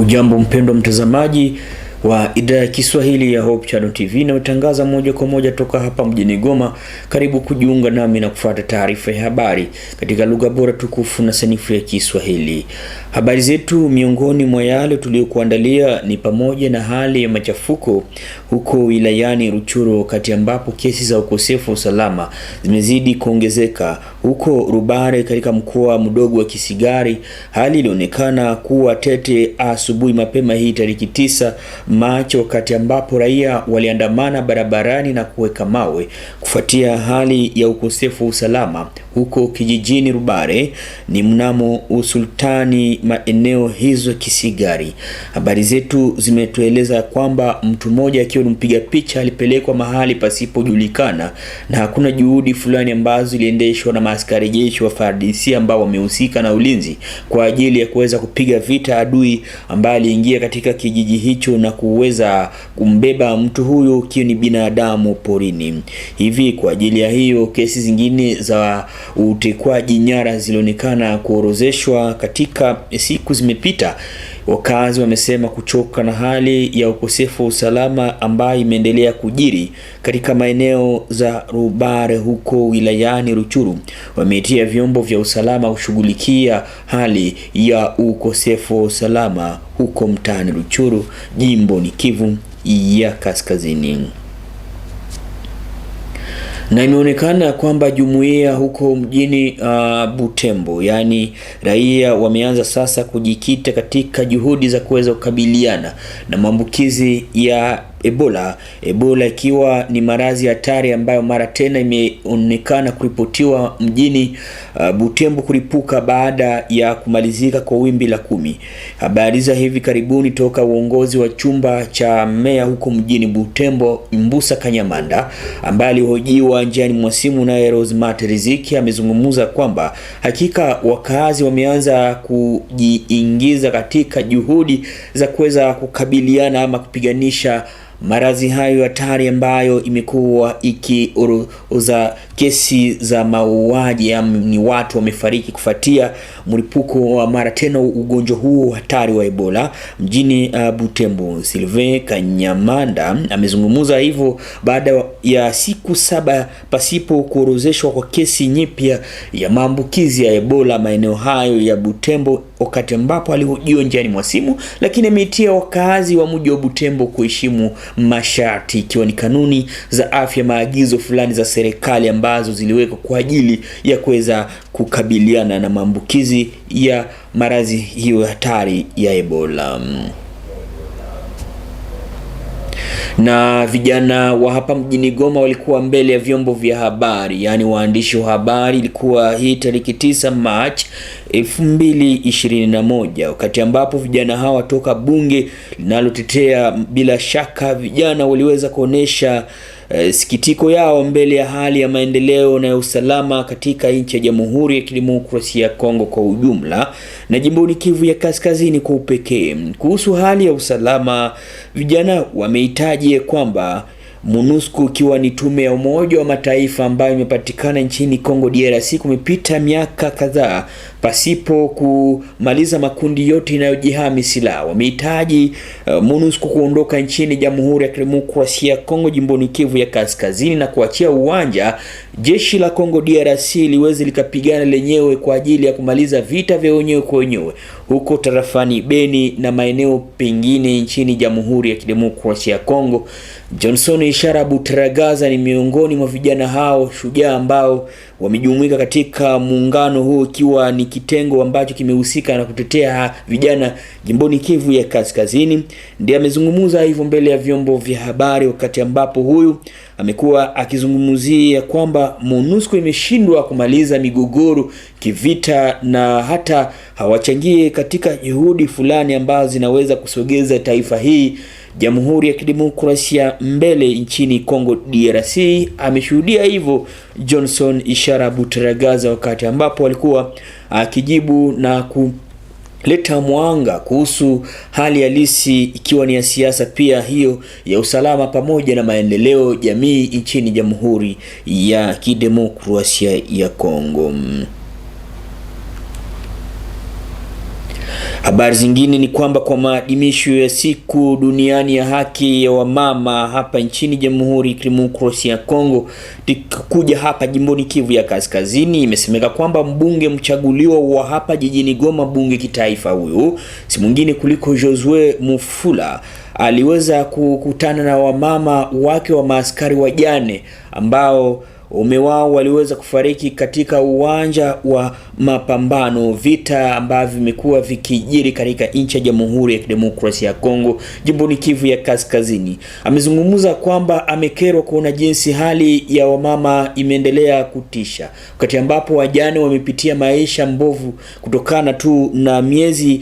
Hujambo mpendwa mtazamaji wa idhaa ya Kiswahili ya Hope Channel TV na utangaza moja kwa moja toka hapa mjini Goma. Karibu kujiunga nami na kufuata taarifa ya habari katika lugha bora tukufu na sanifu ya Kiswahili. Habari zetu miongoni mwa yale tuliyokuandalia ni pamoja na hali ya machafuko huko wilayani Rutshuru, wakati ambapo kesi za ukosefu wa usalama zimezidi kuongezeka. Huko Rubare katika mkoa mdogo wa Kisigari, hali ilionekana kuwa tete asubuhi mapema hii tariki 9 Machi, wakati ambapo raia waliandamana barabarani na kuweka mawe kufuatia hali ya ukosefu wa usalama huko kijijini Rubare ni mnamo usultani maeneo hizo Kisigari. Habari zetu zimetueleza kwamba mtu mmoja akiwa mpiga picha alipelekwa mahali pasipojulikana na hakuna juhudi fulani ambazo ziliendeshwa na maaskari jeshi wa FARDC ambao wamehusika na ulinzi kwa ajili ya kuweza kupiga vita adui ambaye aliingia katika kijiji hicho na kuweza kumbeba mtu huyo kiyo ni binadamu porini. Hivi kwa ajili ya hiyo kesi zingine za utekwaji nyara zilionekana kuorozeshwa katika siku zimepita. Wakazi wamesema kuchoka na hali ya ukosefu wa usalama ambayo imeendelea kujiri katika maeneo za Rubare huko wilayani Rutshuru. Wametia vyombo vya usalama kushughulikia hali ya ukosefu wa usalama huko mtaani Rutshuru, jimbo ni Kivu ya Kaskazini. Na imeonekana kwamba jumuiya huko mjini Butembo, yani raia wameanza sasa kujikita katika juhudi za kuweza kukabiliana na maambukizi ya Ebola ikiwa ni maradhi hatari ambayo mara tena imeonekana kuripotiwa mjini Butembo kuripuka baada ya kumalizika kwa wimbi la 10. Habari za hivi karibuni toka uongozi wa chumba cha meya huko mjini Butembo, Mbusa Kanyamanda, ambaye alihojiwa njiani mwa simu na Rosemary Riziki, amezungumza kwamba hakika wakazi wameanza kujiingiza katika juhudi za kuweza kukabiliana ama kupiganisha maradhi hayo hatari ambayo imekuwa ikioza kesi za mauaji, ni watu wamefariki kufuatia mlipuko wa mara tena ugonjwa huo hatari wa Ebola mjini Butembo. Sylvain Kanyamanda amezungumza hivyo baada ya siku 7 pasipo kuorozeshwa kwa kesi nyipya ya maambukizi ya Ebola maeneo hayo ya Butembo, wakati ambapo alihojiwa njiani mwa simu, lakini ameitia wakazi wa mji wa Butembo kuheshimu masharti ikiwa ni kanuni za afya, maagizo fulani za serikali ambazo ziliwekwa kwa ajili ya kuweza kukabiliana na maambukizi ya maradhi hiyo hatari ya Ebola. Na vijana wa hapa mjini Goma walikuwa mbele ya vyombo vya habari, yani waandishi wa habari. Ilikuwa hii tariki 9 Machi 2021, wakati ambapo vijana hawa toka bunge linalotetea bila shaka vijana waliweza kuonesha sikitiko yao mbele ya hali ya maendeleo na usalama katika nchi ya Jamhuri ya Kidemokrasia ya Kongo kwa ujumla na jimboni Kivu ya Kaskazini kwa upekee. Kuhusu hali ya usalama, vijana wamehitaji kwamba MONUSCO ikiwa ni tume ya Umoja wa Mataifa ambayo imepatikana nchini Kongo DRC kumepita miaka kadhaa pasipo kumaliza makundi yote yanayojihami silaha. Wamehitaji MONUSCO kuondoka nchini Jamhuri ya Kidemokrasia ya Kongo jimboni Kivu ya Kaskazini na kuachia uwanja jeshi la Kongo DRC liweze likapigana lenyewe kwa ajili ya kumaliza vita vya wenyewe kwa wenyewe huko tarafani Beni na maeneo pengine nchini Jamhuri ya Kidemokrasia ya Kongo. Johnson Ishara Butaragaza ni miongoni mwa vijana hao shujaa ambao wamejumuika katika muungano huu, ikiwa ni kitengo ambacho kimehusika na kutetea vijana jimboni Kivu ya Kaskazini. Ndiye amezungumza hivyo mbele ya vyombo vya habari, wakati ambapo huyu amekuwa akizungumzia kwamba MONUSCO imeshindwa kumaliza migogoro kivita na hata hawachangie katika juhudi fulani ambazo zinaweza kusogeza taifa hii Jamhuri ya Kidemokrasia mbele nchini Kongo DRC. Ameshuhudia hivyo Johnson Ishara Butaragaza wakati ambapo alikuwa akijibu na kuleta mwanga kuhusu hali halisi ikiwa ni ya siasa pia hiyo ya usalama pamoja na maendeleo jamii nchini Jamhuri ya Kidemokrasia ya Kongo. Habari zingine ni kwamba kwa maadhimisho ya siku duniani ya haki ya wamama hapa nchini Jamhuri ya Kidemokrasia ya Kongo, kuja hapa jimboni Kivu ya Kaskazini, imesemeka kwamba mbunge mchaguliwa wa hapa jijini Goma, bunge kitaifa, huyu si mwingine kuliko Josue Mufula, aliweza kukutana na wamama wake wa maaskari wajane ambao waume wao waliweza kufariki katika uwanja wa mapambano, vita ambavyo vimekuwa vikijiri katika nchi ya Jamhuri ya Kidemokrasia ya Kongo jimboni Kivu ya Kaskazini. Amezungumza kwamba amekerwa kuona jinsi hali ya wamama imeendelea kutisha, wakati ambapo wajane wamepitia maisha mbovu kutokana tu na miezi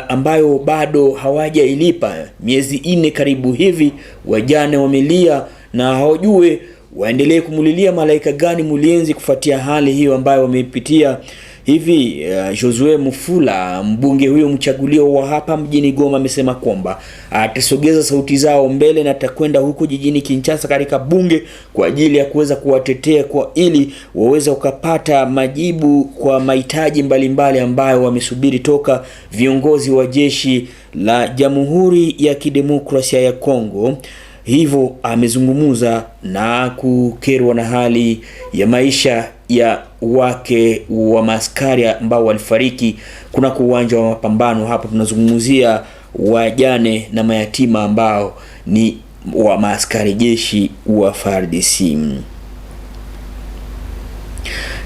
ambayo bado hawajailipa. Miezi 4 karibu hivi wajane wamelia na hawajue waendelee kumulilia malaika gani mulienzi kufuatia hali hiyo ambayo wamepitia. Hivi Josue Mufula, mbunge huyo mchaguliwa wa hapa mjini Goma, amesema kwamba atasogeza sauti zao mbele na atakwenda huko jijini Kinshasa katika bunge kwa ajili ya kuweza kuwatetea kwa ili waweze ukapata majibu kwa mahitaji mbalimbali ambayo wamesubiri toka viongozi wa jeshi la Jamhuri ya Kidemokrasia ya Kongo. Hivyo amezungumuza na kukerwa na hali ya maisha ya wake wa maaskari ambao walifariki kuna uwanja wa mapambano. Hapo tunazungumzia wajane na mayatima ambao ni wa maaskari jeshi wa FARDC.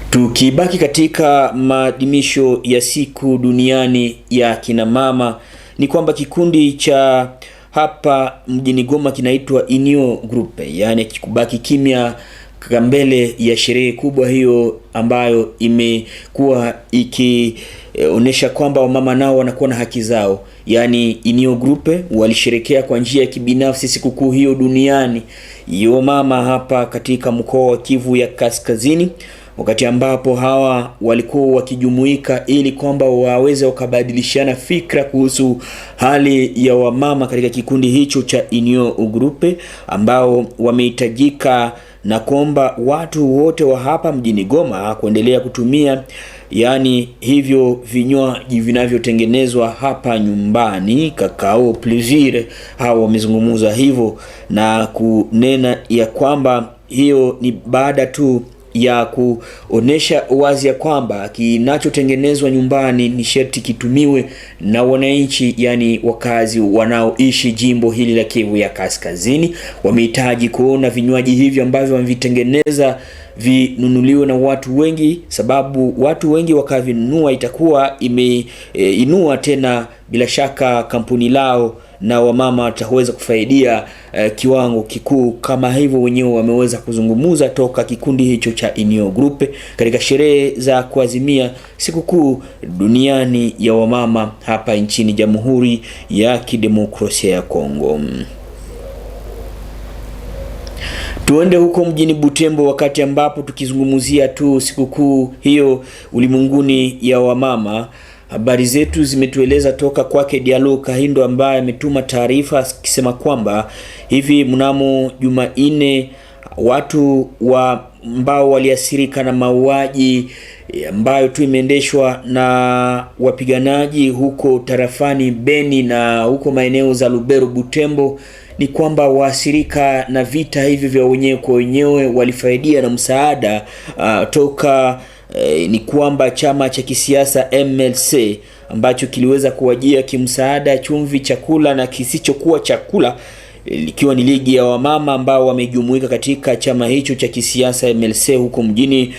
Tukibaki katika maadhimisho ya siku duniani ya kina mama, ni kwamba kikundi cha hapa mjini Goma kinaitwa Inio Group, yani kikubaki kimya mbele ya sherehe kubwa hiyo ambayo imekuwa ikionesha kwamba wamama nao wanakuwa na haki zao. Yani Inio Group walisherekea kwa njia ya kibinafsi sikukuu hiyo duniani ya mama hapa katika mkoa wa Kivu ya Kaskazini, wakati ambapo hawa walikuwa wakijumuika ili kwamba waweze wakabadilishana fikra kuhusu hali ya wamama katika kikundi hicho cha Inio Group, ambao wamehitajika na kwamba watu wote wa hapa mjini Goma kuendelea kutumia yani hivyo vinywaji vinavyotengenezwa hapa nyumbani, kakao plaisir. Hao wamezungumza hivyo na kunena ya kwamba hiyo ni baada tu ya kuonesha wazi ya kwamba kinachotengenezwa nyumbani ni sharti kitumiwe na wananchi, yani wakazi wanaoishi jimbo hili la Kivu ya Kaskazini. Wamehitaji kuona vinywaji hivyo ambavyo wamevitengeneza vinunuliwe na watu wengi, sababu watu wengi wakavinunua itakuwa imeinua tena bila shaka kampuni lao na wamama wataweza kufaidia kiwango kikuu. Kama hivyo wenyewe wameweza kuzungumuza toka kikundi hicho cha Inio Group katika sherehe za kuazimia sikukuu duniani ya wamama hapa nchini Jamhuri ya Kidemokrasia ya Kongo. Tuende huko mjini Butembo, wakati ambapo tukizungumzia tu sikukuu hiyo ulimwenguni ya wamama. Habari zetu zimetueleza toka kwake Dialo Kahindo ambaye ametuma taarifa akisema kwamba hivi mnamo Jumanne watu ambao waliathirika na mauaji ambayo tu imeendeshwa na wapiganaji huko tarafani Beni na huko maeneo za Lubero, Butembo, ni kwamba waathirika na vita hivi vya wenyewe kwa wenyewe walifaidia na msaada toka ni kwamba chama cha kisiasa MLC ambacho kiliweza kuwajia kimsaada chumvi, chakula na kisichokuwa chakula, likiwa ni ligi ya wamama ambao wamejumuika katika chama hicho cha kisiasa MLC huko mjini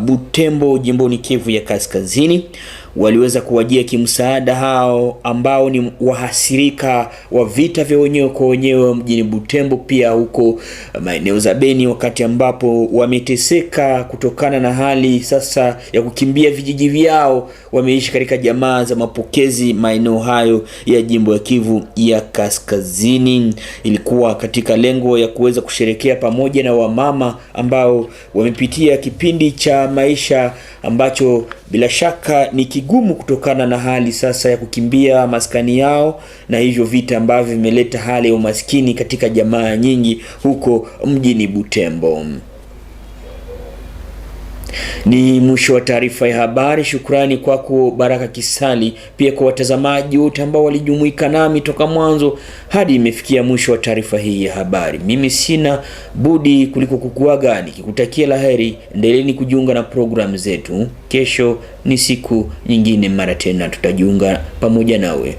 Butembo jimboni Kivu ya Kaskazini. Waliweza kuwajia kimsaada hao ambao ni wahasirika wa vita vya wenyewe kwa wenyewe mjini Butembo, pia huko maeneo za Beni, wakati ambapo wameteseka kutokana na hali sasa ya kukimbia vijiji vyao. Wameishi katika jamaa za mapokezi maeneo hayo ya jimbo ya Kivu ya Kaskazini. Ilikuwa katika lengo ya kuweza kusherekea pamoja na wamama ambao wamepitia kipindi cha maisha ambacho bila shaka ni kigumu kutokana na hali sasa ya kukimbia maskani yao, na hivyo vita ambavyo vimeleta hali ya umaskini katika jamaa nyingi huko mjini Butembo. Ni mwisho wa taarifa ya habari. Shukrani kwako Baraka Kisali, pia kwa watazamaji wote ambao walijumuika nami toka mwanzo hadi imefikia mwisho wa taarifa hii ya habari. Mimi sina budi kuliko kukuaga nikikutakia laheri. Endeleeni kujiunga na program zetu. Kesho ni siku nyingine, mara tena tutajiunga pamoja nawe.